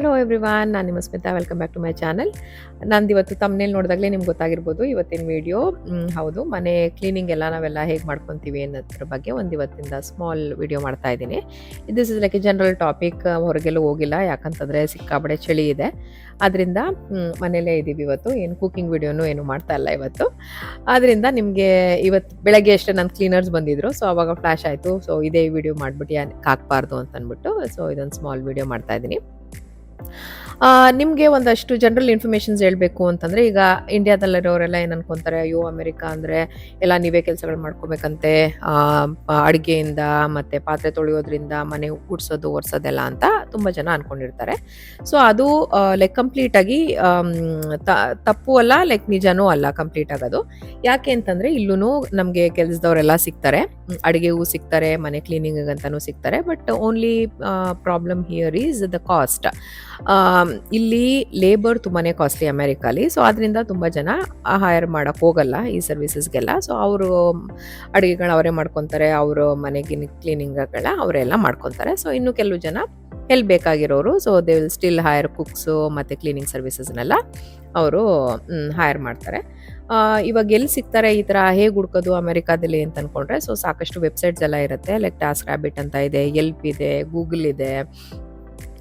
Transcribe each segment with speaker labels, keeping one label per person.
Speaker 1: Hello everyone, ನಾನು ನಿಮ್ಮ Smita. Welcome back to my channel. ನಂದು ಇವತ್ತು ತಮ್ಮನೇಲಿ ನೋಡಿದಾಗಲೇ ನಿಮ್ಗೆ ಗೊತ್ತಾಗಿರ್ಬೋದು ಇವತ್ತಿನ ವಿಡಿಯೋ. ಹೌದು, ಮನೆ ಕ್ಲೀನಿಂಗ್ ಎಲ್ಲ ನಾವೆಲ್ಲ ಹೇಗೆ ಮಾಡ್ಕೊತೀವಿ ಅನ್ನೋದ್ರ ಬಗ್ಗೆ ಒಂದು ಇವತ್ತಿಂದ ಸ್ಮಾಲ್ ವಿಡಿಯೋ ಮಾಡ್ತಾ ಇದ್ದೀನಿ. This is like a general topic. ಹೊರಗೆಲ್ಲೂ ಹೋಗಿಲ್ಲ, ಯಾಕಂತಂದರೆ ಸಿಕ್ಕಾಬಡೆ ಚಳಿ ಇದೆ. ಅದರಿಂದ ಮನೆಯಲ್ಲೇ ಇದ್ದೀವಿ ಇವತ್ತು. ಏನು ಕುಕಿಂಗ್ ವಿಡಿಯೋನು ಏನು ಮಾಡ್ತಾ ಇಲ್ಲ ಇವತ್ತು. ಆದ್ದರಿಂದ ನಿಮಗೆ ಇವತ್ತು ಬೆಳಗ್ಗೆ ಅಷ್ಟೇ ನನ್ನ ಕ್ಲೀನರ್ಸ್ ಬಂದಿದ್ರು. ಸೊ ಅವಾಗ ಫ್ಲ್ಯಾಶ್ ಆಯಿತು. ಸೊ ಇದೇ ವಿಡಿಯೋ ಮಾಡಿಬಿಟ್ಟು ಹಾಕ್ಬಾರ್ದು ಅಂತ ಅಂದ್ಬಿಟ್ಟು ಸೊ ಇದೊಂದು ಸ್ಮಾಲ್ ವಿಡಿಯೋ ಮಾಡ್ತಾ ಇದ್ದೀನಿ. ನಿಮಗೆ ಒಂದಷ್ಟು ಜನರಲ್ ಇನ್ಫಾರ್ಮೇಷನ್ಸ್ ಹೇಳಬೇಕು ಅಂತಂದರೆ, ಈಗ ಇಂಡಿಯಾದಲ್ಲಿರೋರೆಲ್ಲ ಏನು ಅನ್ಕೊತಾರೆ, ಅಯ್ಯೋ ಅಮೆರಿಕ ಅಂದರೆ ಎಲ್ಲ ನೀವೇ ಕೆಲಸಗಳು ಮಾಡ್ಕೋಬೇಕಂತೆ, ಅಡುಗೆಯಿಂದ ಮತ್ತು ಪಾತ್ರೆ ತೊಳೆಯೋದ್ರಿಂದ ಮನೆ ಗುಡಿಸೋದು ಒರೆಸೋದೆಲ್ಲ ಅಂತ ತುಂಬ ಜನ ಅಂದ್ಕೊಂಡಿರ್ತಾರೆ. ಸೊ ಅದು ಲೈಕ್ ಕಂಪ್ಲೀಟಾಗಿ ತಪ್ಪು ಅಲ್ಲ, ಲೈಕ್ ನಿಜನೂ ಅಲ್ಲ ಕಂಪ್ಲೀಟಾಗಿ ಅದು. ಯಾಕೆ ಅಂತಂದರೆ ಇಲ್ಲೂ ನಮಗೆ ಕೆಲಸದವರೆಲ್ಲ ಸಿಗ್ತಾರೆ, ಅಡುಗೆಗೂ ಸಿಗ್ತಾರೆ, ಮನೆ ಕ್ಲೀನಿಂಗಂತನೂ ಸಿಗ್ತಾರೆ. But only problem here is the cost. ಇಲ್ಲಿ ಲೇಬರ್ ತುಂಬಾ ಕಾಸ್ಟ್ಲಿ ಅಮೆರಿಕಲ್ಲಿ. ಸೊ ಅದರಿಂದ ತುಂಬ ಜನ ಹೈರ್ ಮಾಡೋಕ್ಕೆ ಹೋಗಲ್ಲ ಈ ಸರ್ವಿಸಸ್ಗೆಲ್ಲ. ಸೊ ಅವರು ಅಡುಗೆಗಳು ಅವರೇ ಮಾಡ್ಕೊತಾರೆ, ಅವರು ಮನೆಗೆ ಕ್ಲೀನಿಂಗ್ಗಳ ಅವರೆಲ್ಲ ಮಾಡ್ಕೊತಾರೆ. ಸೊ ಇನ್ನು ಕೆಲವು ಜನ ಹೆಲ್ಪ್ ಬೇಕಾಗಿರೋರು, so they will still hire cooks ಮತ್ತು ಕ್ಲೀನಿಂಗ್ ಸರ್ವಿಸಸ್ನೆಲ್ಲ ಅವರು ಹೈರ್ ಮಾಡ್ತಾರೆ. ಇವಾಗ ಎಲ್ಲಿ ಸಿಗ್ತಾರೆ ಈ ಥರ ಹೇಗೆ ಹುಡ್ಕೋದು ಅಮೆರಿಕಾದಲ್ಲಿ ಅಂತ ಅಂದ್ಕೊಂಡ್ರೆ, ಸೊ ಸಾಕಷ್ಟು ವೆಬ್ಸೈಟ್ಸ್ ಎಲ್ಲ ಇರುತ್ತೆ. ಲೈಕ್ ಟಾಸ್ಕ್ ರ್ಯಾಬಿಟ್ ಅಂತ ಇದೆ, ಎಲ್ಪ್ ಇದೆ, ಗೂಗಲ್ ಇದೆ,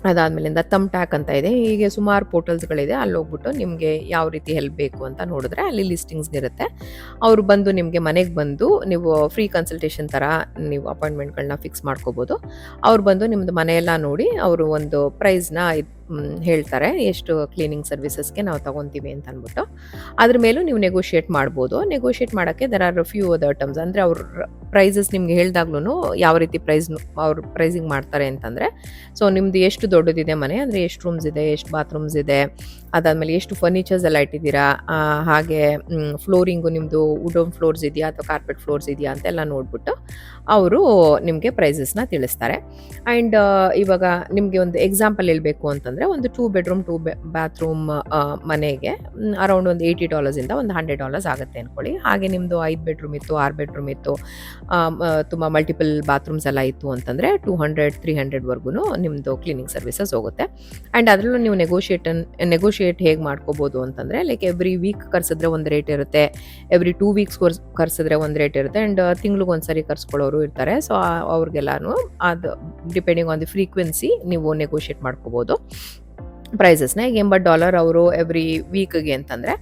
Speaker 1: ಅದಾದಮೇಲಿಂದ ತಮ್ ಟ್ಯಾಕ್ ಅಂತ ಇದೆ. ಹೀಗೆ ಸುಮಾರು ಪೋರ್ಟಲ್ಸ್ಗಳಿದೆ. ಅಲ್ಲಿ ಹೋಗ್ಬಿಟ್ಟು ನಿಮಗೆ ಯಾವ ರೀತಿ ಹೆಲ್ಪ್ ಬೇಕು ಅಂತ ನೋಡಿದ್ರೆ ಅಲ್ಲಿ ಲಿಸ್ಟಿಂಗ್ಸ್ ಇರುತ್ತೆ. ಅವರು ಬಂದು ನಿಮಗೆ ಮನೆಗೆ ಬಂದು ನೀವು ಫ್ರೀ ಕನ್ಸಲ್ಟೇಷನ್ ಥರ ನೀವು ಅಪಾಯಿಂಟ್ಮೆಂಟ್ಗಳನ್ನ ಫಿಕ್ಸ್ ಮಾಡ್ಕೋಬೋದು. ಅವ್ರು ಬಂದು ನಿಮ್ಮದು ಮನೆಯೆಲ್ಲ ನೋಡಿ ಅವರು ಒಂದು ಪ್ರೈಸ್ನ ಹೇಳ್ತಾರೆ, ಎಷ್ಟು ಕ್ಲೀನಿಂಗ್ ಸರ್ವಿಸಸ್ಗೆ ನಾವು ತೊಗೊತೀವಿ ಅಂತ ಅಂದ್ಬಿಟ್ಟು. ಅದ್ರ ಮೇಲೂ ನೀವು ನೆಗೋಷಿಯೇಟ್ ಮಾಡ್ಬೋದು. ನೆಗೋಷಿಯೇಟ್ ಮಾಡೋಕ್ಕೆ there are few other terms. ಅಂದರೆ ಅವ್ರ ಪ್ರೈಸಸ್ ನಿಮ್ಗೆ ಹೇಳಿದಾಗ್ಲೂ ಯಾವ ರೀತಿ ಅವ್ರು ಪ್ರೈಸಿಂಗ್ ಮಾಡ್ತಾರೆ ಅಂತಂದರೆ, ಸೊ ನಿಮ್ಮದು ಎಷ್ಟು ದೊಡ್ಡದಿದೆ ಮನೆ, ಅಂದರೆ ಎಷ್ಟು ರೂಮ್ಸ್ ಇದೆ, ಎಷ್ಟು ಬಾತ್ರೂಮ್ಸ್ ಇದೆ, ಅದಾದಮೇಲೆ ಎಷ್ಟು ಫರ್ನಿಚರ್ಸ್ ಎಲ್ಲ ಇಟ್ಟಿದ್ದೀರಾ, ಹಾಗೆ ಫ್ಲೋರಿಂಗು ನಿಮ್ಮದು ವುಡನ್ ಫ್ಲೋರ್ಸ್ ಇದೆಯಾ ಅಥವಾ ಕಾರ್ಪೆಟ್ ಫ್ಲೋರ್ಸ್ ಇದೆಯಾ ಅಂತೆಲ್ಲ ನೋಡ್ಬಿಟ್ಟು ಅವರು ನಿಮಗೆ ಪ್ರೈಸಸ್ನ ತಿಳಿಸ್ತಾರೆ. ಆ್ಯಂಡ್ ಇವಾಗ ನಿಮಗೆ ಒಂದು ಎಕ್ಸಾಂಪಲ್ ಹೇಳಬೇಕು ಅಂತಂದರೆ, ಒಂದು 2 ಬೆಡ್ರೂಮ್ 2 ಬಾತ್ರೂಮ್ ಮನೆಗೆ ಅರೌಂಡ್ ಒಂದು $80 ಒಂದು $100 ಆಗುತ್ತೆ ಅಂದ್ಕೊಳ್ಳಿ. ಹಾಗೆ ನಿಮ್ಮದು 5 ಬೆಡ್ರೂಮ್ ಇತ್ತು, 6 ಬೆಡ್ರೂಮ್ ಇತ್ತು, ತುಂಬ ಮಲ್ಟಿಪಲ್ ಬಾತ್ರೂಮ್ಸ್ ಎಲ್ಲ ಇತ್ತು ಅಂತಂದರೆ 200-300ವರೆಗೂ ನಿಮ್ಮದು ಕ್ಲೀನಿಂಗ್ ಸರ್ವಿಸಸ್ ಹೋಗುತ್ತೆ. ಆ್ಯಂಡ್ ಅದರಲ್ಲೂ ನೀವು ನೆಗೋಷಿಯೇಟ್ ಹೇಗೆ ಮಾಡ್ಕೋಬೋದು ಅಂತಂದರೆ, ಲೈಕ್ ಎವ್ರಿ ವೀಕ್ ಕರ್ಸಿದ್ರೆ ಒಂದು ರೇಟ್ ಇರುತ್ತೆ, ಎವ್ರಿ 2 ವೀಕ್ಸ್ ಕರ್ಸಿದ್ರೆ ಒಂದು ರೇಟ್ ಇರುತ್ತೆ, ಆ್ಯಂಡ್ ತಿಂಗ್ಳಿಗೆ ಒಂದ್ಸರಿ ಕರ್ಸ್ಕೊಳ್ಳೋರು ಇರ್ತಾರೆ. ಸೊ ಅವ್ರಿಗೆಲ್ಲನೂ ಅದು ಡಿಪೆಂಡಿಂಗ್ ಆನ್ ದಿ ಫ್ರೀಕ್ವೆನ್ಸಿ ನೀವು ನೆಗೋಷಿಯೇಟ್ ಮಾಡ್ಕೋಬೋದು ಪ್ರೈಸಸ್ನ. ಈಗ $80 ಅವರು ಎವ್ರಿ ವೀಕ್ಗೆ ಅಂತಂದರೆ,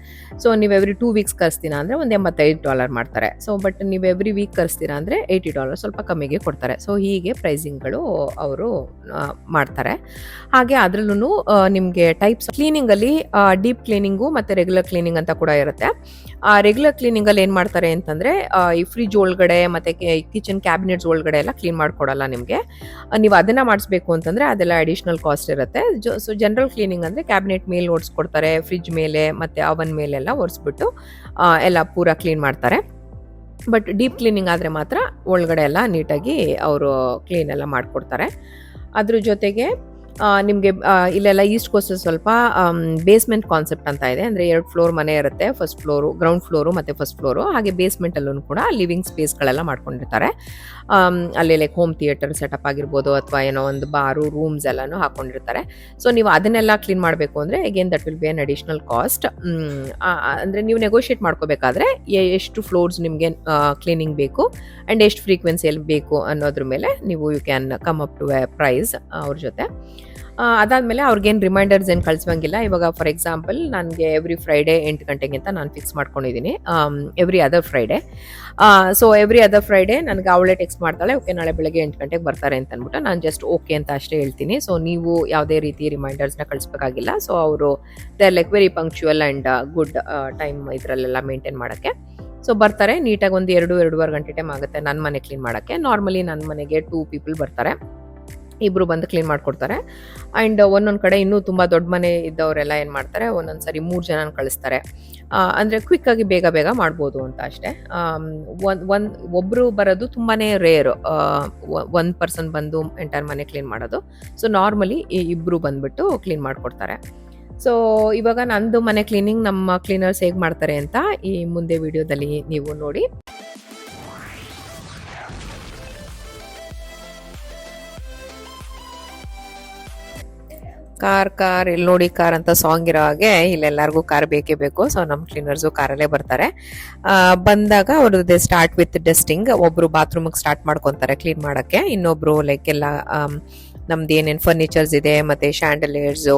Speaker 1: ಸೊ ನೀವು ಎವ್ರಿ 2 ವೀಕ್ಸ್ ಕರ್ಸ್ತೀನ ಅಂದರೆ ಒಂದು $85 ಮಾಡ್ತಾರೆ. ಸೊ ಬಟ್ ನೀವು ಎವ್ರಿ ವೀಕ್ ಕರ್ಸ್ತೀರ ಅಂದರೆ $80 ಸ್ವಲ್ಪ ಕಮ್ಮಿಗೆ ಕೊಡ್ತಾರೆ. ಸೊ ಹೀಗೆ ಪ್ರೈಸಿಂಗ್ಗಳು ಅವರು ಮಾಡ್ತಾರೆ. ಹಾಗೆ ಅದರಲ್ಲೂ ನಿಮಗೆ ಟೈಪ್ಸ್ ಕ್ಲೀನಿಂಗಲ್ಲಿ ಡೀಪ್ ಕ್ಲೀನಿಂಗು ಮತ್ತು ರೆಗ್ಯುಲರ್ ಕ್ಲೀನಿಂಗ್ ಅಂತ ಕೂಡ ಇರುತ್ತೆ. ರೆಗ್ಯುಲರ್ ಕ್ಲೀನಿಂಗಲ್ಲಿ ಏನು ಮಾಡ್ತಾರೆ ಅಂತಂದರೆ, ಈ ಫ್ರಿಜ್ ಒಳಗಡೆ ಮತ್ತು ಕಿಚನ್ ಕ್ಯಾಬಿನೆಟ್ಸ್ ಒಳಗಡೆ ಎಲ್ಲ ಕ್ಲೀನ್ ಮಾಡಿಕೊಡಲ್ಲ ನಿಮಗೆ. ನೀವು ಅದನ್ನು ಮಾಡಿಸ್ಬೇಕು ಅಂತಂದರೆ ಅದೆಲ್ಲ ಅಡಿಷ್ನಲ್ ಕಾಸ್ಟ್ ಇರುತ್ತೆ. ಸೊ ಜನರಲ್ ಕ್ಲೀನಿಂಗ್ ಅಂದರೆ ಕ್ಯಾಬಿನೆಟ್ ಮೇಲೆ ಒರೆಸ್ಕೊಡ್ತಾರೆ, ಫ್ರಿಜ್ ಮೇಲೆ ಮತ್ತು ಅವನ್ ಮೇಲೆಲ್ಲ ಒರೆಸ್ಬಿಟ್ಟು ಎಲ್ಲ ಪೂರ ಕ್ಲೀನ್ ಮಾಡ್ತಾರೆ. ಬಟ್ ಡೀಪ್ ಕ್ಲೀನಿಂಗ್ ಆದರೆ ಮಾತ್ರ ಒಳಗಡೆ ಎಲ್ಲ ನೀಟಾಗಿ ಅವರು ಕ್ಲೀನ್ ಎಲ್ಲ ಮಾಡಿಕೊಡ್ತಾರೆ. ಅದ್ರ ಜೊತೆಗೆ ನಿಮಗೆ ಇಲ್ಲೆಲ್ಲ ಈಸ್ಟ್ ಕೋಸ್ಟ್ ಸ್ವಲ್ಪ ಬೇಸ್ಮೆಂಟ್ ಕಾನ್ಸೆಪ್ಟ್ ಅಂತ ಇದೆ. ಅಂದರೆ 2 ಫ್ಲೋರ್ ಮನೆ ಇರುತ್ತೆ, ಫಸ್ಟ್ ಫ್ಲೋರು, ಗ್ರೌಂಡ್ ಫ್ಲೋರು ಮತ್ತು ಫಸ್ಟ್ ಫ್ಲೋರು. ಹಾಗೆ ಬೇಸ್ಮೆಂಟಲ್ಲೂ ಕೂಡ ಲಿವಿಂಗ್ ಸ್ಪೇಸ್ಗಳೆಲ್ಲ ಮಾಡ್ಕೊಂಡಿರ್ತಾರೆ. ಅಲ್ಲಿ ಲೈಕ್ ಹೋಮ್ ಥಿಯೇಟರ್ ಸೆಟಪ್ ಆಗಿರ್ಬೋದು, ಅಥವಾ ಏನೋ ಒಂದು ಬಾರು, ರೂಮ್ಸ್ ಎಲ್ಲನೂ ಹಾಕ್ಕೊಂಡಿರ್ತಾರೆ. ಸೊ ನೀವು ಅದನ್ನೆಲ್ಲ ಕ್ಲೀನ್ ಮಾಡಬೇಕು ಅಂದರೆ again that will be an additional cost. ಅಂದರೆ ನೀವು ನೆಗೋಷಿಯೇಟ್ ಮಾಡ್ಕೋಬೇಕಾದ್ರೆ ಎಷ್ಟು ಫ್ಲೋರ್ಸ್ ನಿಮಗೆ ಕ್ಲೀನಿಂಗ್ ಬೇಕು ಆ್ಯಂಡ್ ಎಷ್ಟು ಫ್ರೀಕ್ವೆನ್ಸಿಯಲ್ಲಿ ಬೇಕು ಅನ್ನೋದ್ರ ಮೇಲೆ ನೀವು you can come up to a price ಅವ್ರ ಜೊತೆ. ಅದಾದಮೇಲೆ ಅವ್ರಿಗೇನು ರಿಮೈಂಡರ್ಸ್ ಏನು ಕಳಿಸೋಂಗಿಲ್ಲ. ಇವಾಗ ಫಾರ್ ಎಕ್ಸಾಂಪಲ್ ನನಗೆ ಎವ್ರಿ ಫ್ರೈಡೇ 8 ಗಂಟೆಗೆ ಅಂತ ನಾನು ಫಿಕ್ಸ್ ಮಾಡ್ಕೊಂಡಿದ್ದೀನಿ, every other Friday. So every other Friday ನನಗೆ ಅವಳೇ ಟೆಕ್ಸ್ಟ್ ಮಾಡ್ತಾಳೆ, ಓಕೆ ನಾಳೆ ಬೆಳಗ್ಗೆ 8 ಗಂಟೆಗೆ ಬರ್ತಾರೆ ಅಂತ ಅಂದ್ಬಿಟ್ಟು ನಾನು ಜಸ್ಟ್ ಓಕೆ ಅಂತ ಅಷ್ಟೇ ಹೇಳ್ತೀನಿ. ಸೊ ನೀವು ಯಾವುದೇ ರೀತಿ ರಿಮೈಂಡರ್ಸ್ನ ಕಳಿಸ್ಬೇಕಾಗಿಲ್ಲ. ಸೊ ಅವರು they are like very punctual and good time ಇದರಲ್ಲೆಲ್ಲ ಮೇಂಟೈನ್ ಮಾಡೋಕ್ಕೆ. ಸೊ ಬರ್ತಾರೆ ನೀಟಾಗಿ ಒಂದು 2-2.5 ಗಂಟೆ ಟೈಮ್ ಆಗುತ್ತೆ ನನ್ನ ಮನೆ ಕ್ಲೀನ್ ಮಾಡೋಕ್ಕೆ. ನಾರ್ಮಲಿ ನನ್ನ ಮನೆಗೆ 2 ಪೀಪಲ್ ಬರ್ತಾರೆ, ಇಬ್ಬರು ಬಂದು ಕ್ಲೀನ್ ಮಾಡಿಕೊಡ್ತಾರೆ. ಆ್ಯಂಡ್ ಒಂದೊಂದು ಕಡೆ ಇನ್ನೂ ತುಂಬ ದೊಡ್ಡ ಮನೆ ಇದ್ದವರೆಲ್ಲ ಏನು ಮಾಡ್ತಾರೆ, ಒಂದೊಂದು ಸರಿ 3 ಜನನ ಕಳಿಸ್ತಾರೆ. ಅಂದರೆ ಕ್ವಿಕ್ಕಾಗಿ ಬೇಗ ಮಾಡ್ಬೋದು ಅಂತ ಅಷ್ಟೇ. ಒಬ್ಬರು ಬರೋದು ತುಂಬಾ ರೇರು, 1 ಪರ್ಸನ್ ಬಂದು ಎಂಟೈರ್ ಮನೆ ಕ್ಲೀನ್ ಮಾಡೋದು. ಸೊ ನಾರ್ಮಲಿ ಇಬ್ಬರು ಬಂದುಬಿಟ್ಟು ಕ್ಲೀನ್ ಮಾಡಿಕೊಡ್ತಾರೆ. ಸೊ ಇವಾಗ ನಂದು ಮನೆ ಕ್ಲೀನಿಂಗ್ ನಮ್ಮ ಕ್ಲೀನರ್ಸ್ ಹೇಗೆ ಮಾಡ್ತಾರೆ ಅಂತ ಈ ಮುಂದೆ ವಿಡಿಯೋದಲ್ಲಿ ನೀವು ನೋಡಿ. ಕಾರ್ ಇಲ್ಲಿ ನೋಡಿ ಕಾರ್ ಅಂತ ಸಾಂಗ್ ಇರೋ ಹಾಗೆ ಇಲ್ಲೆಲ್ಲರಿಗೂ ಕಾರ್ ಬೇಕೇ ಬೇಕು. ಸೊ ನಮ್ಮ ಕ್ಲೀನರ್ಸು ಕಾರಲ್ಲೇ ಬರ್ತಾರೆ. ಬಂದಾಗ ಅವರು ದೇ ಸ್ಟಾರ್ಟ್ ವಿತ್ ಡಸ್ಟಿಂಗ್. ಒಬ್ರು ಬಾತ್ರೂಮಿಗೆ ಸ್ಟಾರ್ಟ್ ಮಾಡ್ಕೊತಾರೆ ಕ್ಲೀನ್ ಮಾಡಕ್ಕೆ, ಇನ್ನೊಬ್ರು ಲೈಕ್ ಎಲ್ಲ ನಮ್ದು ಏನೇನು ಫರ್ನಿಚರ್ಸ್ ಇದೆ ಮತ್ತೆ ಶ್ಯಾಂಡಲಿಯರ್ಸು,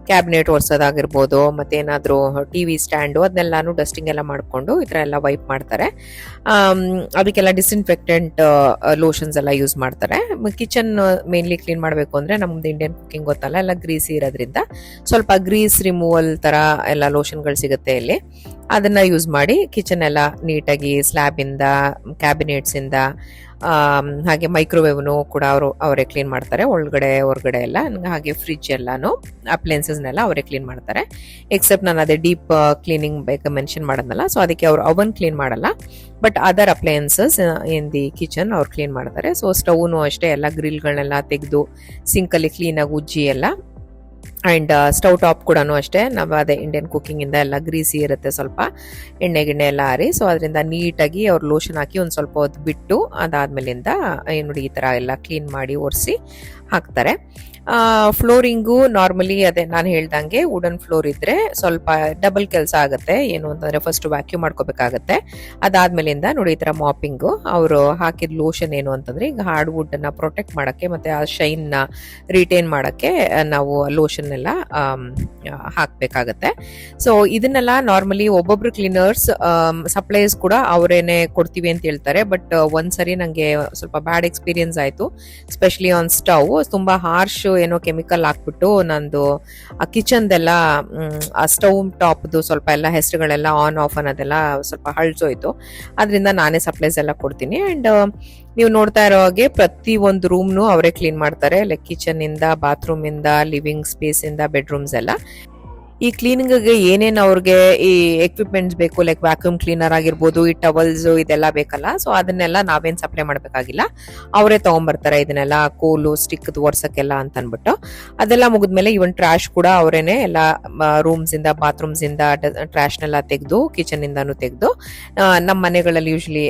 Speaker 1: ಕ್ಯಾಬಿನೆಟ್ ಒರೆಸೋದಾಗಿರ್ಬೋದು, ಮತ್ತೆ ಏನಾದರೂ TV ಸ್ಟ್ಯಾಂಡು ಅದನ್ನೆಲ್ಲಾನು ಡಸ್ಟಿಂಗ್ ಎಲ್ಲ ಮಾಡಿಕೊಂಡು ಈ ಥರ ಎಲ್ಲ ವೈಪ್ ಮಾಡ್ತಾರೆ. ಅದಕ್ಕೆಲ್ಲ ಡಿಸ್ಇನ್ಫೆಕ್ಟೆಂಟ್ ಲೋಷನ್ಸ್ ಎಲ್ಲ ಯೂಸ್ ಮಾಡ್ತಾರೆ. ಕಿಚನ್ ಮೇನ್ಲಿ ಕ್ಲೀನ್ ಮಾಡಬೇಕು ಅಂದರೆ ನಮ್ದು ಇಂಡಿಯನ್ ಕುಕಿಂಗ್ ಗೊತ್ತಲ್ಲ, ಎಲ್ಲ ಗ್ರೀಸಿ ಇರೋದ್ರಿಂದ ಸ್ವಲ್ಪ ಗ್ರೀಸ್ ರಿಮೂವಲ್ ಥರ ಎಲ್ಲ ಲೋಷನ್ಗಳು ಸಿಗುತ್ತೆ ಇಲ್ಲಿ. ಅದನ್ನ ಯೂಸ್ ಮಾಡಿ ಕಿಚನ್ ಎಲ್ಲ ನೀಟಾಗಿ ಸ್ಲ್ಯಾಬಿಂದ, ಕ್ಯಾಬಿನೆಟ್ಸಿಂದ, ಹಾಗೆ ಮೈಕ್ರೋವೇವ್ನು ಕೂಡ ಅವರೇ ಕ್ಲೀನ್ ಮಾಡ್ತಾರೆ, ಒಳಗಡೆ ಹೊರಗಡೆ ಎಲ್ಲ. ಹಾಗೆ ಫ್ರಿಜ್ ಎಲ್ಲಾನು ಅಪ್ಲೈನ್ಸಸ್ನೆಲ್ಲ ಅವರೇ ಕ್ಲೀನ್ ಮಾಡ್ತಾರೆ. ಎಕ್ಸೆಪ್ಟ್ ನಾನು ಅದೇ ಡೀಪ್ ಕ್ಲೀನಿಂಗ್ ಬೇಕು ಮೆನ್ಷನ್ ಮಾಡೋದಲ್ಲ, ಸೊ ಅದಕ್ಕೆ ಅವರು ಅವನ್ ಕ್ಲೀನ್ ಮಾಡಲ್ಲ. But other appliances in the kitchen ಅವ್ರು ಕ್ಲೀನ್ ಮಾಡ್ತಾರೆ. ಸೊ ಸ್ಟವ್ನು ಅಷ್ಟೇ ಎಲ್ಲ ಗ್ರಿಲ್ಗಳನ್ನೆಲ್ಲ ತೆಗೆದು ಸಿಂಕಲ್ಲಿ ಕ್ಲೀನಾಗಿ ಉಜ್ಜಿ ಎಲ್ಲ. ಆ್ಯಂಡ್ ಸ್ಟವ್ ಟಾಪ್ ಕೂಡ ಅಷ್ಟೇ, ನಾವು ಅದೇ ಇಂಡಿಯನ್ ಕುಕ್ಕಿಂಗಿಂದ ಎಲ್ಲ ಗ್ರೀಸಿ ಇರುತ್ತೆ, ಸ್ವಲ್ಪ ಎಣ್ಣೆ ಗಿಣ್ಣೆ ಎಲ್ಲ ಹಾರಿ. ಸೊ ಅದರಿಂದ ನೀಟಾಗಿ ಅವ್ರು ಲೋಷನ್ ಹಾಕಿ ಒಂದು ಸ್ವಲ್ಪ ಹೊತ್ತು ಬಿಟ್ಟು ಅದಾದ್ಮೇಲಿಂದ ನೋಡಿ ಈ ಥರ ಎಲ್ಲ ಕ್ಲೀನ್ ಮಾಡಿ ಒರೆಸಿ ಹಾಕ್ತಾರೆ. ಫ್ಲೋರಿಂಗು ನಾರ್ಮಲಿ ಅದೇ ನಾನು ಹೇಳ್ದಂಗೆ ವುಡನ್ ಫ್ಲೋರ್ ಇದ್ರೆ ಸ್ವಲ್ಪ ಡಬಲ್ ಕೆಲಸ ಆಗುತ್ತೆ. ಏನು ಅಂತಂದ್ರೆ ಫಸ್ಟ್ ವ್ಯಾಕ್ಯೂಮ್ ಮಾಡ್ಕೋಬೇಕಾಗತ್ತೆ, ಅದಾದ್ಮೇಲಿಂದ ನೋಡಿ ಈ ಥರ ಮಾಪಿಂಗು. ಅವರು ಹಾಕಿದ ಲೋಷನ್ ಏನು ಅಂತಂದ್ರೆ ಈಗ ಹಾರ್ಡ್ ವುಡ್ ಅನ್ನ ಪ್ರೊಟೆಕ್ಟ್ ಮಾಡಕ್ಕೆ ಮತ್ತೆ ಆ ಶೈನ್ ನ ರಿಟೈನ್ ಮಾಡಕ್ಕೆ ನಾವು ಲೋಷನ್ ಎಲ್ಲ ಹಾಕ್ಬೇಕಾಗತ್ತೆ. ಸೊ ಇದನ್ನೆಲ್ಲ ನಾರ್ಮಲಿ ಒಬ್ಬೊಬ್ರು ಕ್ಲೀನರ್ಸ್ ಸಪ್ಲೈಸ್ ಕೂಡ ಅವರೇನೆ ಕೊಡ್ತೀವಿ ಅಂತ ಹೇಳ್ತಾರೆ. ಬಟ್ ಒಂದ್ಸರಿ ನಂಗೆ ಸ್ವಲ್ಪ ಬ್ಯಾಡ್ ಎಕ್ಸ್ಪೀರಿಯನ್ಸ್ ಆಯ್ತು, ಸ್ಪೆಷಲಿ ಆನ್ ಸ್ಟವ್. ತುಂಬಾ ಹಾರ್ಶ್ ಏನೋ ಕೆಮಿಕಲ್ ಹಾಕ್ಬಿಟ್ಟು ನಂದು ಆ ಕಿಚನ್ದೆಲ್ಲ ಆ ಸ್ಟವ್ ಟಾಪ್ದು ಸ್ವಲ್ಪ ಎಲ್ಲ ಹೆಸರುಗಳೆಲ್ಲ ಆನ್ ಆಫ್ ಅನ್ನೋದೆಲ್ಲ ಸ್ವಲ್ಪ ಹಳ್ಸೋಯ್ತು. ಅದರಿಂದ ನಾನೇ ಸಪ್ಲೈಸ್ ಎಲ್ಲ ಕೊಡ್ತೀನಿ. ಅಂಡ್ ನೀವು ನೋಡ್ತಾ ಇರೋ ಹಾಗೆ ಪ್ರತಿ ಒಂದು ರೂಮ್ನು ಅವರೇ ಕ್ಲೀನ್ ಮಾಡ್ತಾರೆ, ಲೈಕ್ ಕಿಚನ್ ಇಂದ, ಬಾತ್ರೂಮ್ ಇಂದ, ಲಿವಿಂಗ್ ಸ್ಪೇಸ್ ಇಂದ, ಬೆಡ್ರೂಮ್ಸ್ ಎಲ್ಲ. ಈ ಕ್ಲೀನಿಂಗ್ಗೆ ಏನೇನು ಅವ್ರಿಗೆ ಈ ಎಕ್ವಿಪ್ಮೆಂಟ್ಸ್ ಬೇಕು, ಲೈಕ್ ವ್ಯಾಕ್ಯೂಮ್ ಕ್ಲೀನರ್ ಆಗಿರ್ಬೋದು, ಈ ಟವಲ್ಸ್ ಇದೆಲ್ಲ ಬೇಕಲ್ಲ, ಸೊ ಅದನ್ನೆಲ್ಲ ನಾವೇನ್ ಸಪ್ಲೈ ಮಾಡ್ಬೇಕಾಗಿಲ್ಲ, ಅವರೇ ತಗೊಂಡ್ಬರ್ತಾರೆ ಇದನ್ನೆಲ್ಲ, ಕೋಲು ಸ್ಟಿಕ್ ಒರ್ಸಕ್ಕೆಲ್ಲ ಅಂತ ಅನ್ಬಿಟ್ಟು. ಅದೆಲ್ಲ ಮುಗಿದ್ಮೇಲೆ ಇವನ್ ಟ್ರಾಶ್ ಕೂಡ ಅವರೇನೆ ಎಲ್ಲ ರೂಮ್ಸ್ ಇಂದ, ಬಾತ್ರೂಮ್ಸ್ ಇಂದ ಟ್ರಾಶ್ನೆಲ್ಲ ತೆಗೆದು, ಕಿಚನ್ ಇಂದಾನು ತೆಗೆದು, ನಮ್ಮ ಮನೆಗಳಲ್ಲಿ ಯೂಶಲಿ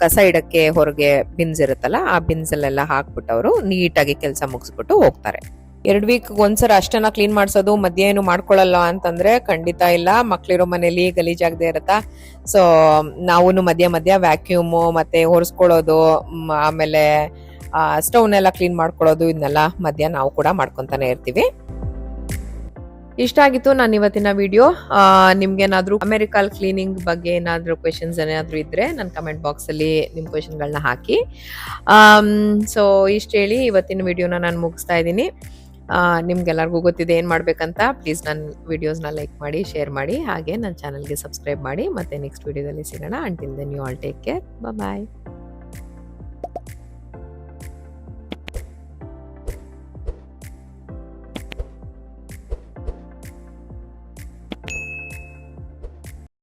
Speaker 1: ಕಸ ಇಡಕ್ಕೆ ಹೊರಗೆ ಬಿನ್ಸ್ ಇರುತ್ತಲ್ಲ, ಆ ಬಿನ್ಸ್ ಅಲ್ಲೆಲ್ಲ ಹಾಕ್ಬಿಟ್ಟು ಅವರು ನೀಟಾಗಿ ಕೆಲಸ ಮುಗಿಸ್ಬಿಟ್ಟು ಹೋಗ್ತಾರೆ. 2 ವೀಕ್ ಒಂದ್ಸರ ಅಷ್ಟನ್ನ ಕ್ಲೀನ್ ಮಾಡ್ಸೋದು, ಮಧ್ಯ ಏನು ಮಾಡ್ಕೊಳ್ಳಲ್ಲ ಅಂತಂದ್ರೆ ಖಂಡಿತ ಇಲ್ಲ. ಮಕ್ಳಿರೋ ಮನೇಲಿ ಗಲೀಜಾಗದೆ ಇರತ್ತಾ, ಸೊ ನಾವು ಮಧ್ಯ ವ್ಯಾಕ್ಯೂಮು ಮತ್ತೆ ಹೊರಿಸ್ಕೊಳ್ಳೋದು, ಆಮೇಲೆ ಸ್ಟವ್ನೆಲ್ಲ ಕ್ಲೀನ್ ಮಾಡ್ಕೊಳ್ಳೋದು, ಇದನ್ನೆಲ್ಲ ಮಧ್ಯ ನಾವು ಕೂಡ ಮಾಡ್ಕೊಂತಾನೆ ಇರ್ತೀವಿ. ಇಷ್ಟ ಆಗಿತ್ತು ನಾನು ಇವತ್ತಿನ ವಿಡಿಯೋ. ನಿಮ್ಗೇನಾದ್ರೂ ಅಮೆರಿಕಲ್ ಕ್ಲೀನಿಂಗ್ ಬಗ್ಗೆ ಏನಾದ್ರೂ ಕ್ವೆಶನ್ಸ್ ಏನಾದ್ರೂ ಇದ್ರೆ ನನ್ನ ಕಮೆಂಟ್ ಬಾಕ್ಸ್ ಅಲ್ಲಿ ನಿಮ್ ಕ್ವೆಶನ್ಗಳನ್ನ ಹಾಕಿ. ಸೊ ಇಷ್ಟ ಹೇಳಿ ಇವತ್ತಿನ ವಿಡಿಯೋನ ನಾನು ಮುಗಿಸ್ತಾ ಇದ್ದೀನಿ. ನಿಮ್ಗೆಲ್ಲರಿಗೂ ಗೊತ್ತಿದೆ ಏನು ಮಾಡ್ಬೇಕಂತ. ಪ್ಲೀಸ್ ನನ್ನ ವಿಡಿಯೋಸ್ನ ಲೈಕ್ ಮಾಡಿ, ಶೇರ್ ಮಾಡಿ, ಹಾಗೆ ನನ್ನ ಚಾನಲ್ಗೆ ಸಬ್ಸ್ಕ್ರೈಬ್ ಮಾಡಿ. ಮತ್ತೆ ನೆಕ್ಸ್ಟ್ ವಿಡಿಯೋದಲ್ಲಿ ಸಿಗೋಣ. Until then you all take care, bye.